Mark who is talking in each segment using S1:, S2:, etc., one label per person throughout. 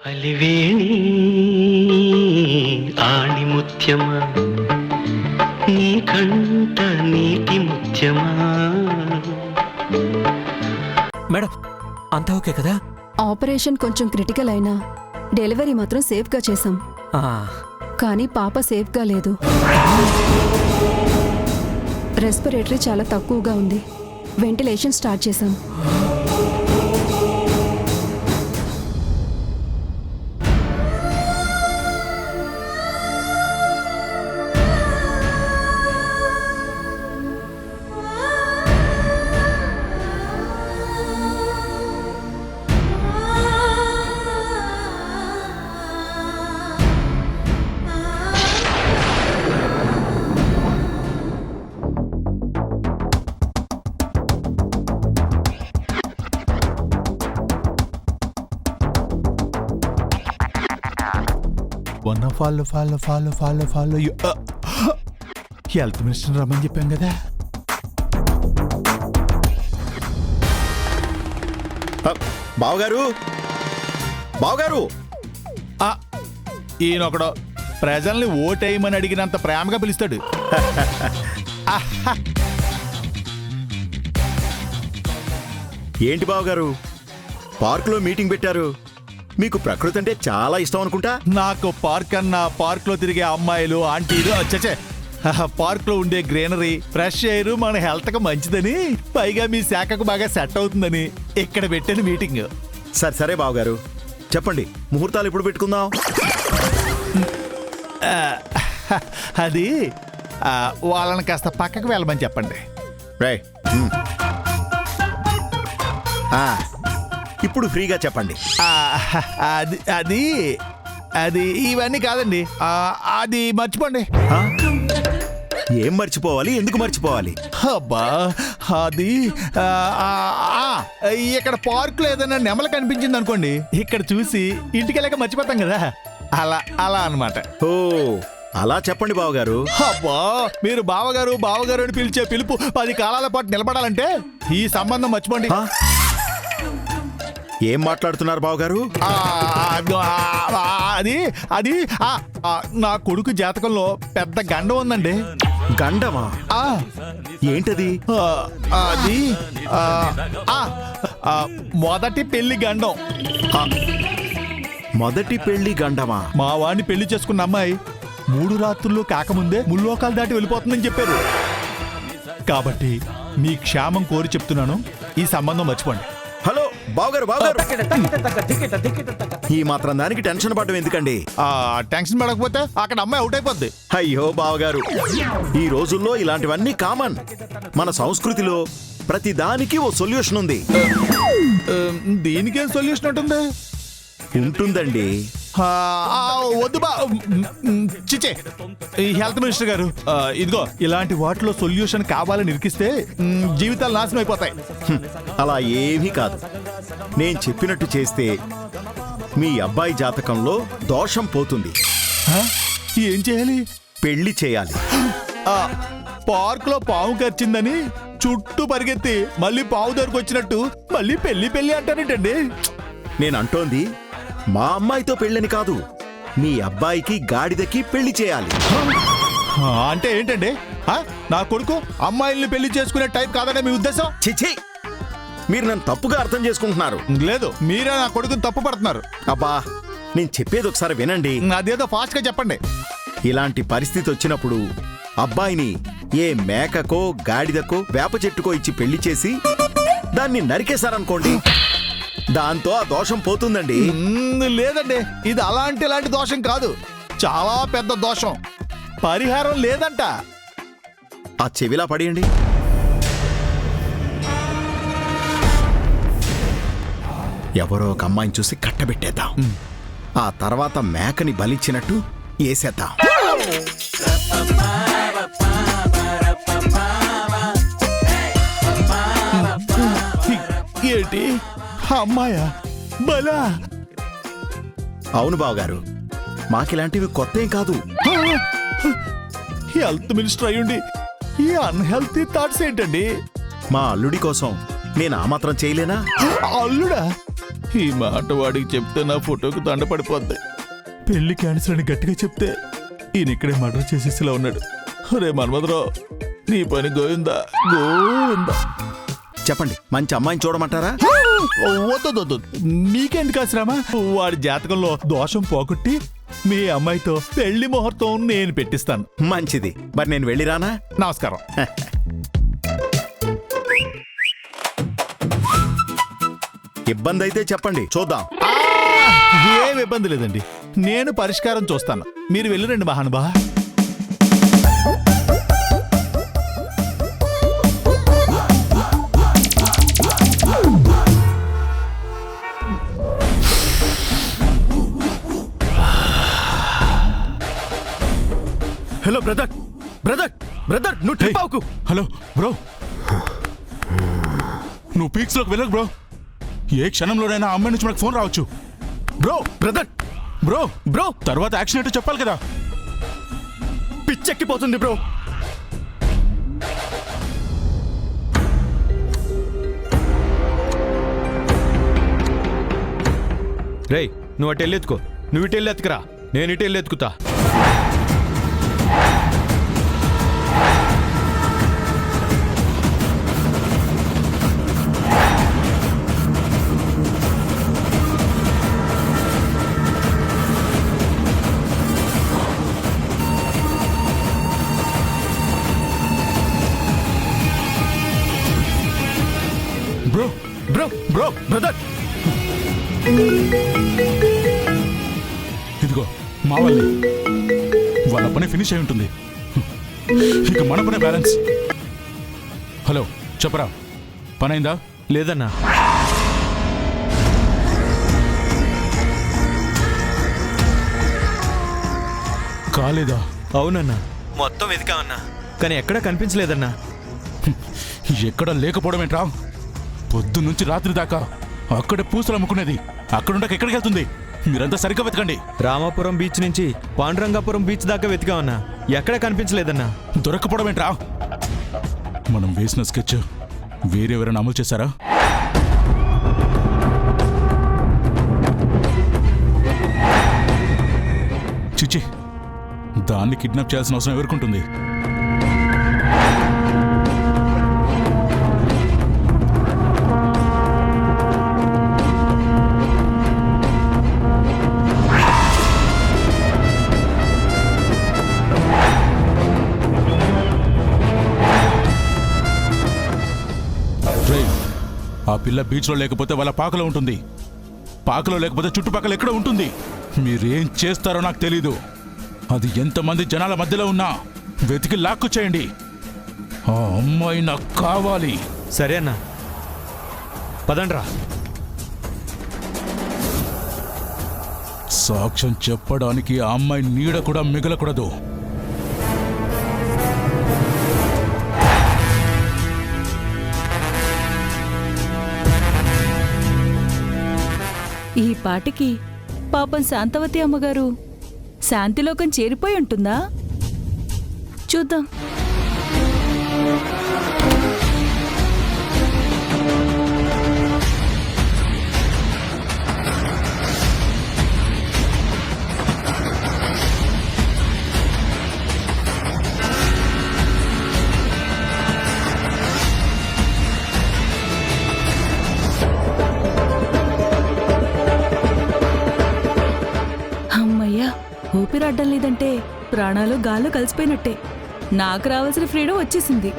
S1: అలివేణి ఆణిముత్యమా నీ కంట నీటి ముత్యమా.
S2: మేడం అంతా ఓకే కదా?
S3: ఆపరేషన్ కొంచెం క్రిటికల్ అయినా డెలివరీ మాత్రం సేఫ్గా చేశాం. కానీ పాప సేఫ్గా లేదు. రెస్పిరేటరీ చాలా తక్కువగా ఉంది. వెంటిలేషన్ స్టార్ట్ చేశాం.
S4: ఫాలో హెల్త్ మినిస్టర్ రమ్మని చెప్పాం కదా.
S5: బావగారు బావగారు,
S4: ఈయనొకడు ప్రజల్ని ఓటేయమని అడిగినంత ప్రేమగా పిలుస్తాడు.
S5: ఏంటి బావగారు పార్కులో మీటింగ్ పెట్టారు? మీకు ప్రకృతి అంటే చాలా ఇష్టం అనుకుంటా.
S4: నాకు పార్క్ అన్నా, పార్క్ లో తిరిగే అమ్మాయిలు, ఆంటీలు, చచ్చే పార్క్ లో ఉండే గ్రీనరీ, ఫ్రెష్ ఎయిర్ మన హెల్త్ కు మంచిదని, పైగా మీ శాఖకు బాగా సెట్ అవుతుందని ఇక్కడ పెట్టాను మీటింగ్.
S5: సరే బావగారు చెప్పండి, ముహూర్తాలు ఎప్పుడు పెట్టుకుందాం?
S4: అది వాళ్ళని కాస్త పక్కకు వెళ్ళమని చెప్పండి.
S5: రైట్, ఇప్పుడు ఫ్రీగా చెప్పండి.
S4: అది అది అది ఇవన్నీ కాదండి, అది మర్చిపోండి.
S5: ఏం మర్చిపోవాలి? ఎందుకు మర్చిపోవాలి?
S4: అబ్బా, అది ఇక్కడ పార్కులో ఏదైనా నెమల కనిపించింది అనుకోండి, ఇక్కడ చూసి ఇంటికెళ్ళక మర్చిపోతాం కదా, అలా అన్నమాట.
S5: ఓ అలా చెప్పండి బావగారు.
S4: అబ్బా, మీరు బావగారు బావగారు అని పిలిచే పిలుపు 10 కాలాల పాటు నిలబడాలంటే ఈ సంబంధం మర్చిపోండి.
S5: ఏం మాట్లాడుతున్నారు బావగారు?
S4: అది అది నా కొడుకు జాతకంలో పెద్ద గండం ఉందండి.
S5: గండమా? ఏంటది?
S4: అది మొదటి పెళ్లి గండం.
S5: మొదటి పెళ్లి గండమా?
S4: మా వాడిని పెళ్లి చేసుకున్న అమ్మాయి 3 రాత్రుల్లో కాకముందే ముల్లోకాలు దాటి వెళ్ళిపోతుందని చెప్పారు. కాబట్టి మీ క్షేమం కోరి చెప్తున్నాను, ఈ సంబంధం మర్చిపోండి.
S5: హలో బావగారు బావగారు, ఈ మాత్రం దానికి టెన్షన్ పడడం ఎందుకండి?
S4: టెన్షన్ పడకపోతే అక్కడ అమ్మాయి అవుట్ అయిపోద్ది.
S5: అయ్యో బావగారు, ఈ రోజుల్లో ఇలాంటివన్నీ కామన్. మన సంస్కృతిలో ప్రతి దానికి ఓ సొల్యూషన్ ఉంది.
S4: దీనికేం సొల్యూషన్ ఉంటుంది?
S5: ఉంటుందండి.
S4: వద్దు బా, చిచే హెల్త్ మినిస్టర్ గారు, ఇదిగో ఇలాంటి వాటిలో సొల్యూషన్ కావాలని ఇరికిస్తే జీవితాలు నాశనం అయిపోతాయి.
S5: అలా ఏమీ కాదు. నేను చెప్పినట్టు చేస్తే మీ అబ్బాయి జాతకంలో దోషం పోతుంది.
S4: ఏం చేయాలి?
S5: పెళ్లి చేయాలి.
S4: పార్క్ లో పాము కరిచిందని చుట్టూ పరిగెత్తి మళ్ళీ పావు దగ్గరకు వచ్చినట్టు మళ్ళీ పెళ్లి అంటారేంటండి?
S5: నేను అంటోంది మా అమ్మాయితో పెళ్ళని కాదు, మీ అబ్బాయికి గాడిదకి పెళ్లి చేయాలి.
S4: అంటే ఏంటండి? నా కొడుకు అమ్మాయిల్ని పెళ్లి చేసుకునే టైప్ కాదనే మీ ఉద్దేశం?
S5: చిచి, మీరు నన్ను తప్పుగా అర్థం చేసుకుంటున్నారు.
S4: లేదు, మీరే నా కొడుకుని తప్పు పడుతున్నారు.
S5: అబ్బా, నేను చెప్పేది ఒకసారి వినండి.
S4: అదేదో ఫాస్ట్ గా చెప్పండి.
S5: ఇలాంటి పరిస్థితి వచ్చినప్పుడు అబ్బాయిని ఏ మేకకో గాడిదకో వేప చెట్టుకో ఇచ్చి పెళ్లి చేసి దాన్ని నరికేశారనుకోండి, దాంతో ఆ దోషం పోతుందండి.
S4: లేదండి, ఇది ఇలాంటి దోషం కాదు, చాలా పెద్ద దోషం. పరిహారం లేదంట.
S5: ఆ చెవిలా పడేయండి. ఎవరో ఒక అమ్మాయిని చూసి కట్టబెట్టేద్దాం. ఆ తర్వాత మేకని బలిచ్చినట్టు వేసేద్దాం.
S4: ఏంటి అమ్మాయా? బలా?
S5: అవును బావగారు, మాకిలాంటివి కొత్త ఏం కాదు.
S4: హెల్త్ మినిస్టర్ అయ్యుండి ఈ అన్హెల్తీ థాట్స్ ఏంటండి?
S5: మా అల్లుడి కోసం నేను ఆ మాత్రం చేయలేనా?
S4: అల్లుడా? ఈ మాట వాడికి చెప్తే నా ఫోటోకి దండ పడిపోద్ది. పెళ్లి క్యాన్సిల్ అని గట్టిగా చెప్తే ఈయన ఇక్కడే మర్డర్ చేసేసిలా ఉన్నాడు. రే మన్మధరావు, నీ పని గోవిందా గోవిందా.
S5: చెప్పండి, మంచి అమ్మాయిని చూడమంటారా?
S4: వద్దు, మీకెందుకు శ్రమ? వాడి జాతకంలో దోషం పోగొట్టి మీ అమ్మాయితో పెళ్లి ముహూర్తం నేను పెట్టిస్తాను.
S5: మంచిది. మరి నేను వెళ్ళిరానా?
S4: నమస్కారం.
S5: ఇబ్బంది అయితే చెప్పండి, చూద్దాం.
S4: ఏం ఇబ్బంది లేదండి, నేను పరిష్కారం చూస్తాను. మీరు వెళ్ళిరండి మహానుభా.
S5: హలో బ్రదర్, బ్రదర్, బ్రదర్, నువ్వు ట్రిప్ అవ్వకు.
S6: హలో బ్రో, నువ్వు పీక్స్ లోకి వెళ్ళకు బ్రో. ఏ క్షణంలోనైనా ఆ అమ్మాయి నుంచి మనకు ఫోన్ రావచ్చు.
S5: బ్రో, బ్రదర్,
S6: బ్రో
S5: బ్రో,
S6: తర్వాత యాక్షన్ ఏంటో చెప్పాలి కదా.
S5: పిచ్చెక్కిపోతుంది బ్రో.
S2: రేయ్, నువ్వు అటు వెళ్ళెత్తుకో, నువ్వు ఇటు వెళ్ళెత్తుకురా, నేను ఇటు వెళ్ళెత్తుకుతా.
S6: Bro
S5: bro, bro, brother.
S6: ఇదిగో మా వాళ్ళే, వాళ్ళ పని ఫినిష్ అయి ఉంటుంది. ఇక మన పనే బ్యాలెన్స్. హలో చెప్పరా, పని అయిందా?
S2: లేదన్నా.
S6: కాలేదా?
S2: అవునన్నా, మొత్తం వెతికామన్నా, కానీ ఎక్కడా కనిపించలేదన్నా.
S6: ఎక్కడ లేకపోవడం ఏంట్రా? పొద్దు నుంచి రాత్రి దాకా అక్కడే పూసలు అమ్ముకునేది. అక్కడుండక ఎక్కడికి వెళ్తుంది? మీరంతా సరిగ్గా వెతకండి.
S2: రామాపురం బీచ్ నుంచి పాండురంగాపురం బీచ్ దాకా వెతికామన్నా, ఎక్కడా కనిపించలేదన్నా.
S6: దొరకపోవడం ఏంట్రా? మనం వేసిన స్కెచ్ వేరెవరైనా అమలు చేశారా? చిచి, దాన్ని కిడ్నాప్ చేయాల్సిన అవసరం ఎవరికుంటుంది? ఆ పిల్ల బీచ్లో లేకపోతే వాళ్ళ పాకలో ఉంటుంది, పాకలో లేకపోతే చుట్టుపక్కల ఎక్కడ ఉంటుంది. మీరేం చేస్తారో నాకు తెలీదు. అది ఎంతమంది జనాల మధ్యలో ఉన్నా వెతికి లాక్కు చేయండి. ఆ అమ్మాయి నాకు కావాలి.
S2: సరే అన్నా, పదండ్రా.
S6: సాక్ష్యం చెప్పడానికి ఆ అమ్మాయి నీడ కూడా మిగలకూడదు.
S7: ఈ పాటికి పాపం శాంతవతి అమ్మగారు శాంతిలోకం చేరిపోయి ఉంటుందా? చూద్దాం. ఊపిరాడ్డం లేదంటే ప్రాణాలు గాల్లో కలిసిపోయినట్టే. నాకు రావాల్సిన ఫ్రీడమ్ వచ్చేసింది.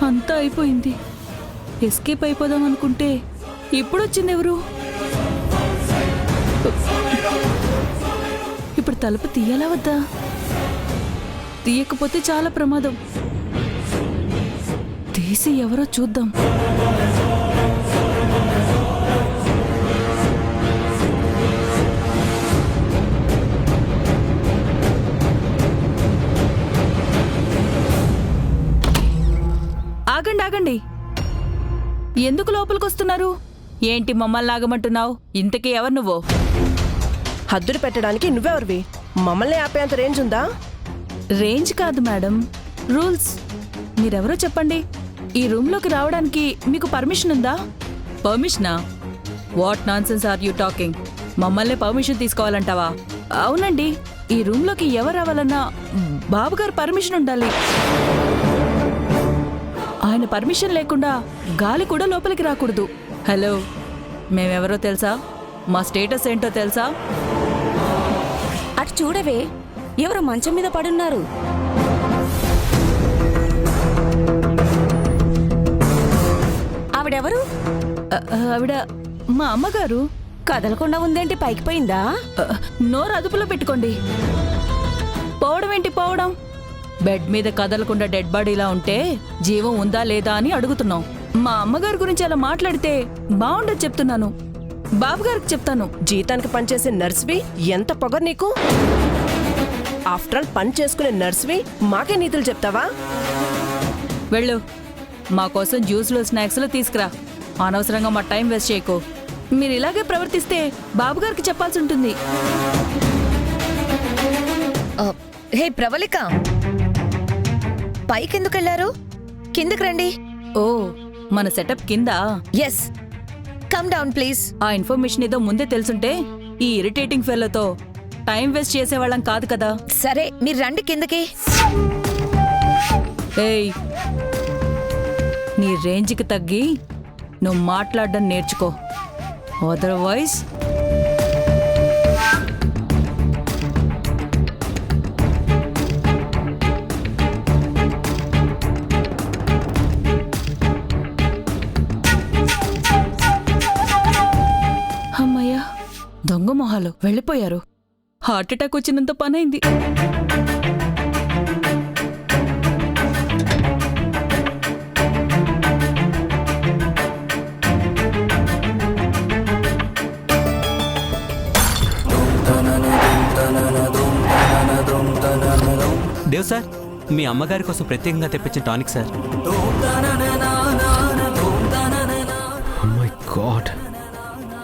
S7: అంతా అయిపోయింది. ఎస్కేప్ అయిపోదాం అనుకుంటే ఇప్పుడు వచ్చింది ఎవరు? ఇప్పుడు తలుపు తీయాలా వద్దా? తీయకపోతే చాలా ప్రమాదం. తీసి ఎవరో చూద్దాం. ఆగండి ఆగండి, ఎందుకు లోపలికొస్తున్నారు? ఏంటి మమ్మల్ని ఆగమంటున్నావు? ఇంతకీ ఎవరు నువ్వు?
S8: హద్దులు పెట్టడానికి నువ్వెవరివి? మమ్మల్ని ఆపేంత రేంజ్ ఉందా?
S7: రేంజ్ కాదు మేడం, రూల్స్. మీరెవరో చెప్పండి, ఈ రూమ్లోకి రావడానికి మీకు పర్మిషన్ ఉందా? పర్మిషనా? What nonsense are you talking? మమ్మల్ని పర్మిషన్ తీసుకోవాలంటావా? అవునండి, ఈ రూమ్లోకి ఎవరు రావాలన్నా బాబుగారు పర్మిషన్ ఉండాలి. ఆయన పర్మిషన్ లేకుండా గాలి కూడా లోపలికి రాకూడదు. హలో, మేమెవరో తెలుసా? మా స్టేటస్ ఏంటో తెలుసా?
S8: అటు చూడవే, ఎవరు మంచం మీద పడున్నారు. ఆవిడెవరు?
S7: ఆవిడ మా అమ్మగారు.
S8: కదలకుండా ఉందేంటి, పైకి పోయిందా?
S7: నోరు అదుపులో పెట్టుకోండి. పోవడం ఏంటి పోవడం? బెడ్ మీద కదలకుండా డెడ్ బాడీలా ఉంటే జీవం ఉందా లేదా అని అడుగుతున్నాం. మా అమ్మగారి గురించి అలా మాట్లాడితే బాగుండదు చెప్తున్నాను. బాబుగారికి చెప్తాను.
S9: జీతానికి పనిచేసే నర్స్వి ఎంత పొగరు నీకు? ఆఫ్టర్ ఆల్ పని చేసుకునే నర్స్వి మాకే నీతులు చెప్తావా?
S7: వెళ్ళు, మా కోసం జ్యూస్లు స్నాక్స్లు తీసుకురా. అనవసరంగా మా టైం వేస్ట్ చేయకు. మీరు ఇలాగే ప్రవర్తిస్తే బాబుగారికి చెప్పాల్సి ఉంటుంది.
S10: హే ప్రవళిక, పైకెందుకు వెళ్ళారు? కిందకి రండి.
S7: ఓ, మన సెటప్ కింద.
S10: Yes, come down please.
S7: ఆ ఇన్ఫర్మేషన్ ఏదో ముందే తెలుసుంటే ఈ ఇరిటేటింగ్ ఫెలోతో టైం వేస్ట్ చేసేవాళ్ళం కాదు కదా.
S10: సరే, మీరు రండి కిందకి.
S7: ఏయ్, నీ రేంజ్కి తగ్గి నువ్వు మాట్లాడడం నేర్చుకో. అదర్వైజ్ అమ్మయ్యా, దొంగ మొహాలు వెళ్ళిపోయారు. హార్ట్అటాక్ వచ్చినంత పనైంది.
S1: దేవ్ సార్, మీ అమ్మగారి కోసం ప్రత్యేకంగా తెప్పించిన టానిక్ సార్.
S11: మై గాడ్,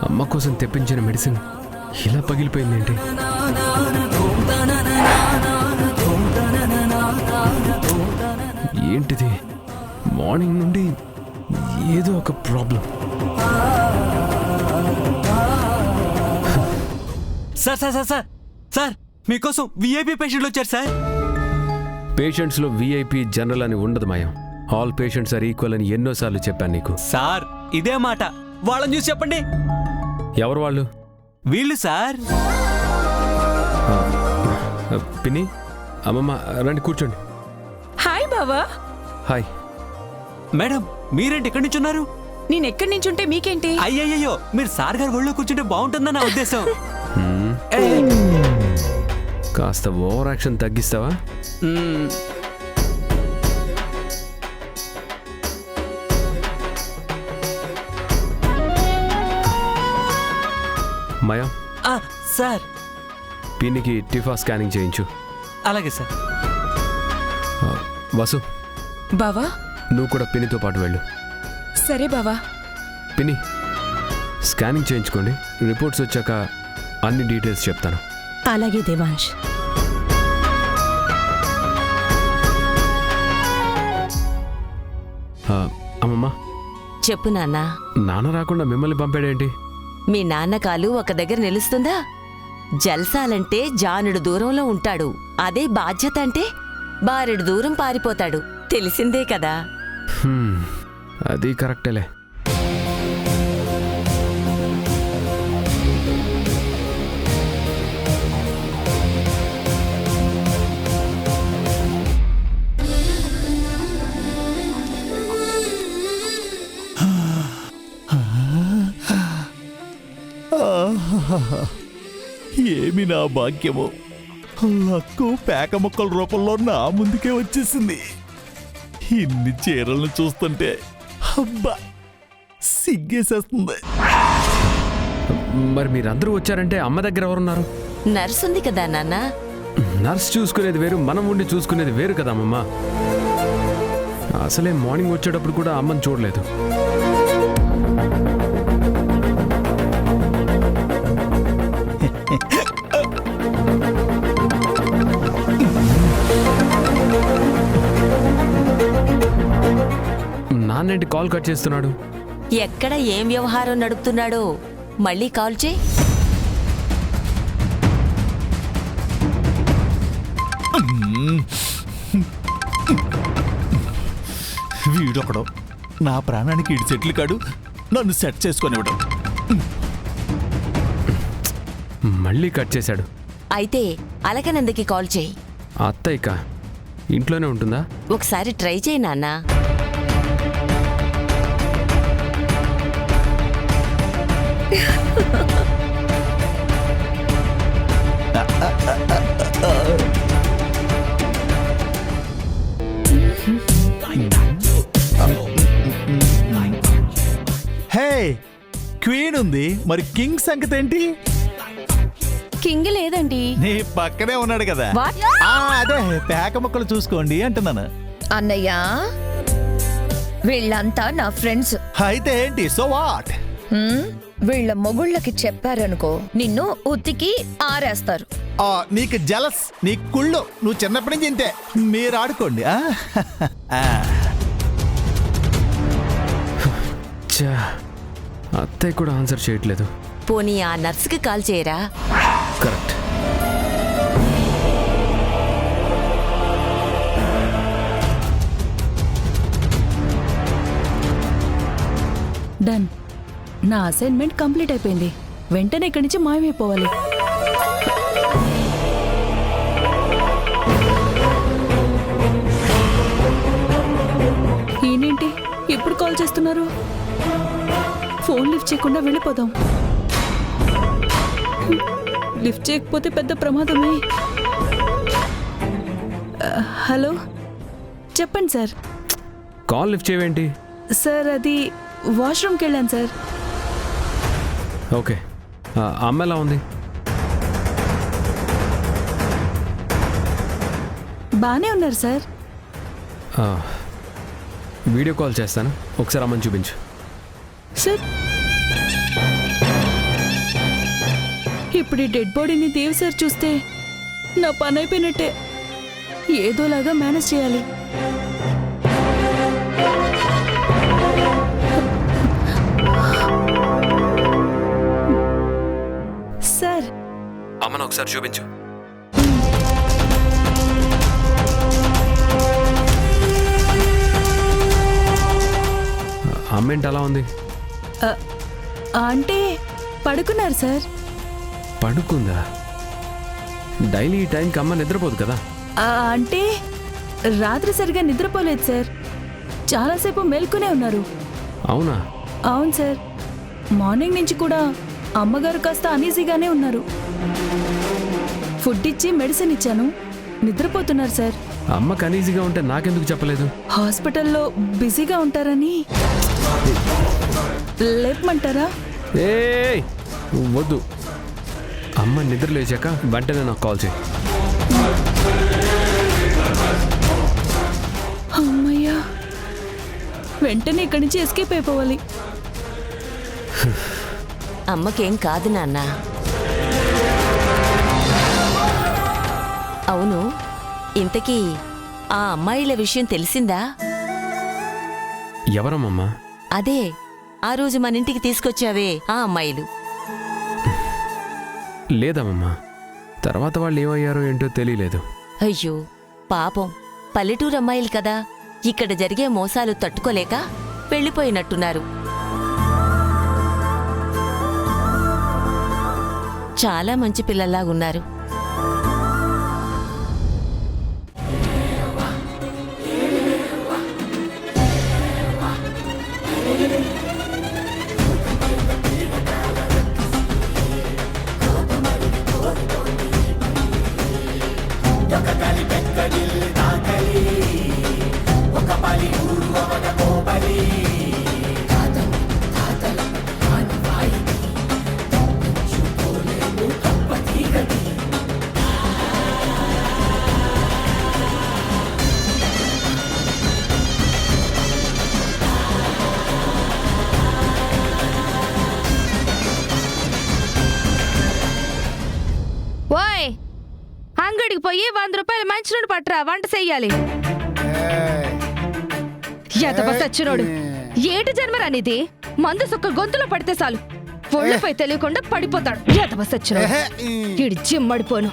S11: అమ్మ కోసం తెప్పించిన మెడిసిన్ ఇలా పగిలిపోయిందేంటి? ఏంటిది? మార్నింగ్ నుండి ఏదో ఒక problem.
S1: Sir sir sir sir sir, మీకోసం విఐపి పేషెంట్లు వచ్చారు సార్.
S11: పేషెంట్స్లో విఐపి జనరల్ అని ఉండదు మయం. ఆల్ పేషెంట్స్ ఆర్ ఈక్వల్ అని ఎన్నోసార్లు చెప్పాను నీకు.
S1: సార్ ఇదే మాట, వాళ్ళని చూసి చెప్పండి.
S11: ఎవరు వాళ్ళు?
S1: వీళ్ళు సార్.
S11: పిన్ని, అమ్మమ్మ రండి కూర్చోండి.
S7: హాయ్ బావా.
S11: హాయ్
S1: మేడం, మీరేంటి ఎక్కడి నుంచి ఉన్నారు?
S7: నేనెక్కడి నుంచుంటే మీకేంటి?
S1: అయ్యయ్యో, మీరు సార్ గారు ఒళ్ళో కూర్చుంటే బాగుంటుందని నా ఉద్దేశం.
S11: కాస్త ఓవర్ యాక్షన్ తగ్గిస్తావా? మయా,
S1: సార్.
S11: పిన్నికి టిఫా స్కానింగ్ చేయించు.
S1: అలాగే సార్.
S11: వసు,
S8: బావా.
S11: నువ్వు కూడా పిన్నితో పాటు వెళ్ళు.
S8: సరే బావా.
S11: పిన్ని, స్కానింగ్ చేయించుకోండి. రిపోర్ట్స్ వచ్చాక అన్ని డీటెయిల్స్ చెప్తాను.
S8: అలాగే దేవాంశ్.
S11: అమ్మమ్మ,
S8: చెప్పు నాన్న.
S11: నాన్న రాకుండా మిమ్మల్ని పంపాడేంటి?
S8: మీ నాన్న కాలు ఒక దగ్గర నిలుస్తుందా? జల్సాలంటే జానుడు దూరంలో ఉంటాడు. అదే బాధ్యత అంటే బారెడు దూరం పారిపోతాడు. తెలిసిందే కదా.
S11: అది కరెక్టేలే.
S4: ఏమి నా భాగ్యమో, లక్కు పేక మొక్కల రూపంలో నా ముందుకే వచ్చేసింది. ఇన్ని చీరలను చూస్తుంటే అబ్బా సిగ్గేసేస్తుంది.
S11: మరి మీరందరూ వచ్చారంటే అమ్మ దగ్గర ఎవరున్నారు?
S8: నర్సు ఉంది కదా నాన్న.
S11: నర్స్ చూసుకునేది వేరు, మనం ఉండి చూసుకునేది వేరు కదా అమ్మమ్మ. అసలే మార్నింగ్ వచ్చేటప్పుడు కూడా అమ్మని చూడలేదు. నాన్నేంటి కాల్ కట్ చేస్తున్నాడు?
S8: ఎక్కడ ఏం వ్యవహారం నడుపుతున్నాడో మళ్ళీ కాల్ చేయి.
S4: వీడొకడు నా ప్రాణానికి ఇటు సెట్లు కాడు, నన్ను సెట్ చేసుకునేవాడు.
S11: మళ్ళీ కట్ చేశాడు.
S8: అయితే అలకనందకి కాల్ చేయి.
S11: అత్తయ్యక ఇంట్లోనే ఉంటుందా?
S8: ఒకసారి ట్రై చేయి నాన్న.
S4: హే, క్వీన్ ఉంది, మరి కింగ్ సంగతి ఏంటి?
S3: కింగ్ లేదండి.
S4: నీ పక్కనే ఉన్నాడు కదా. అదే పేక ముక్కలు చూసుకోండి అంటున్నాను.
S10: అన్నయ్య, వీళ్ళంతా నా ఫ్రెండ్స్.
S4: అయితే ఏంటి, సో వాట్?
S10: వీళ్ళ మొగుళ్ళకి చెప్పారనుకో, నిన్ను ఉతికి ఆరేస్తారు.
S4: నీకు జలస్, నీ కుళ్ళు. నువ్వు చిన్నప్పటి నుంచి ఇంతే. మీరు ఆడుకోండి.
S11: అత్తయ్య కూడా ఆన్సర్ చేయట్లేదు.
S8: పోనీ ఆ నర్సుకి కాల్ చేయరా?
S11: కరెక్ట్.
S7: డన్. నా అసైన్మెంట్ కంప్లీట్ అయిపోయింది. వెంటనే ఇక్కడి నుంచి మాయమైపోవాలి. ఈయనేంటి ఇప్పుడు కాల్ చేస్తున్నారు? ఫోన్ లిఫ్ట్ చేయకుండా వెళ్ళిపోదాం. లిఫ్ట్ చేయకపోతే పెద్ద ప్రమాదమే. హలో, చెప్పండి సార్.
S11: కాల్ లిఫ్ట్ చేయవేంటి?
S7: సార్ అది వాష్రూమ్కి వెళ్ళాను సార్.
S11: ఓకే. అమ్మ ఎలా ఉంది?
S7: బాగానే ఉన్నారు సార్.
S11: వీడియో కాల్ చేస్తాను, ఒకసారి అమ్మని చూపించు.
S7: సార్, ఇప్పుడు ఈ డెడ్ బాడీని దేవ్ సార్ చూస్తే నా పని అయిపోయినట్టే. ఏదోలాగా మేనేజ్ చేయాలి. సార్,
S11: అమ్మను ఒకసారి చూపించు. అమ్మేంటి అలా ఉంది?
S7: అంటే పడుకున్నారు సార్.
S11: పడుకుందా? డైలీ ఈ టైంకి అమ్మ నిద్రపోదు కదా?
S7: అంటే రాత్రి సరిగా నిద్రపోలేదు సార్. చాలాసేపు మేల్కొనే ఉన్నారు.
S11: అవునా?
S7: అవును సార్. మార్నింగ్ నుంచి కూడా అమ్మగారు కాస్త అనీజీగానే ఉన్నారు. ఫుడ్ ఇచ్చి మెడిసిన్ ఇచ్చాను, నిద్రపోతున్నారు సార్.
S11: అమ్మ కనీజీగా ఉంటే నాకెందుకు చెప్పలేదు?
S7: హాస్పిటల్లో బిజీగా ఉంటారని. లేపమంటారా?
S11: ఏయ్ వద్దు. అమ్మ నిద్ర లేచాక వెంటనే నాకు కాల్ చేయి.
S7: అమ్మయ్యా, వెంటనే ఇక్కడి నుంచి ఎస్కేప్ అయిపోవాలి.
S8: అమ్మకేం కాదు నాన్న. అవును, ఇంతకీ ఆ అమ్మాయిల విషయం తెలిసిందా?
S11: ఎవరమ్మా?
S8: అదే ఆ రోజు మన ఇంటికి తీసుకొచ్చావే ఆ అమ్మాయిలు.
S11: లేదమ్మా, తర్వాత వాళ్ళు ఏమయ్యారో ఏంటో తెలియలేదు.
S8: అయ్యో పాపం, పల్లెటూరు అమ్మాయిలు కదా, ఇక్కడ జరిగే మోసాలు తట్టుకోలేక వెళ్ళిపోయినట్టున్నారు. చాలా మంచి పిల్లల్లాగున్నారు.
S10: ఓయ్, అంగడికి పోయి 100 రూపాయలు మంచినీళ్ళు పట్టరా, వంట చెయ్యాలి. సచ్చినోడు ఏటి జన్మరానిది మందు సుక్క గొంతులో పడితే చాలు ఒళ్ళపై తెలియకుండా పడిపోతాడు. ఈడి జిమ్మడిపోను.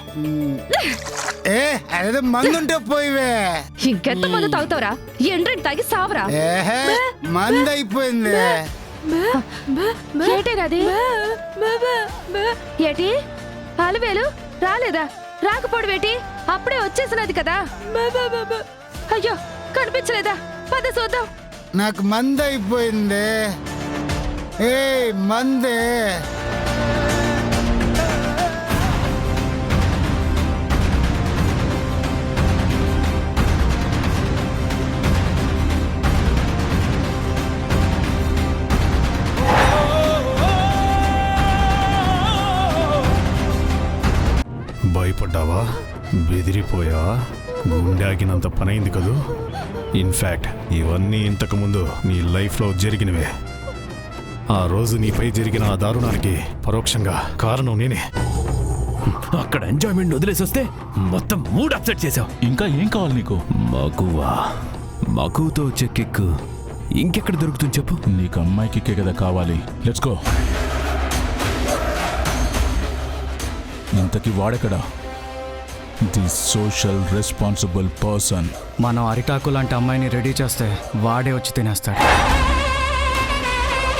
S12: అదే మందుంటే పోయివే.
S10: ఇంకెంత మందు తాగుతావురా? ఎండ్రెంట్ తాగి సావరా.
S12: మందు అయిపోయింది.
S10: ఏటేనది? ఏటి అలవేలు రాలేదా? రాకపోవడమేటి? అప్పుడే వచ్చేసినది కదా. అయ్యో కనిపించలేదా? పద చూద్దాం.
S12: నాకు మందు అయిపోయింది. ఏ మందే
S13: భయపడ్డావా? బెదిరిపోయావా? గుండె ఆగినంత పనైంది కదూ. ఇన్ఫ్యాక్ట్ ఇవన్నీ ఇంతకుముందు నీ లైఫ్లో జరిగినవే. ఆ రోజు నీపై జరిగిన ఆ దారుణానికి పరోక్షంగా కారణం నేనే.
S11: అక్కడ ఎంజాయ్మెంట్ వదిలేసి వస్తే మొత్తం మూడ్ అప్సెట్ చేసావు.
S6: ఇంకా ఏం కావాలి నీకు?
S11: మగువా? మగుతో వచ్చే కిక్ ఇంకెక్కడ దొరుకుతుంది చెప్పు?
S6: నీకు అమ్మాయి కిక్కే కదా కావాలి. Let's go. ఇంతకీ వాడెక్కడా? The social responsible person.
S1: మనం అరిటాకు లాంటి అమ్మాయిని రెడీ చేస్తే వాడే వచ్చి తినేస్తాడు.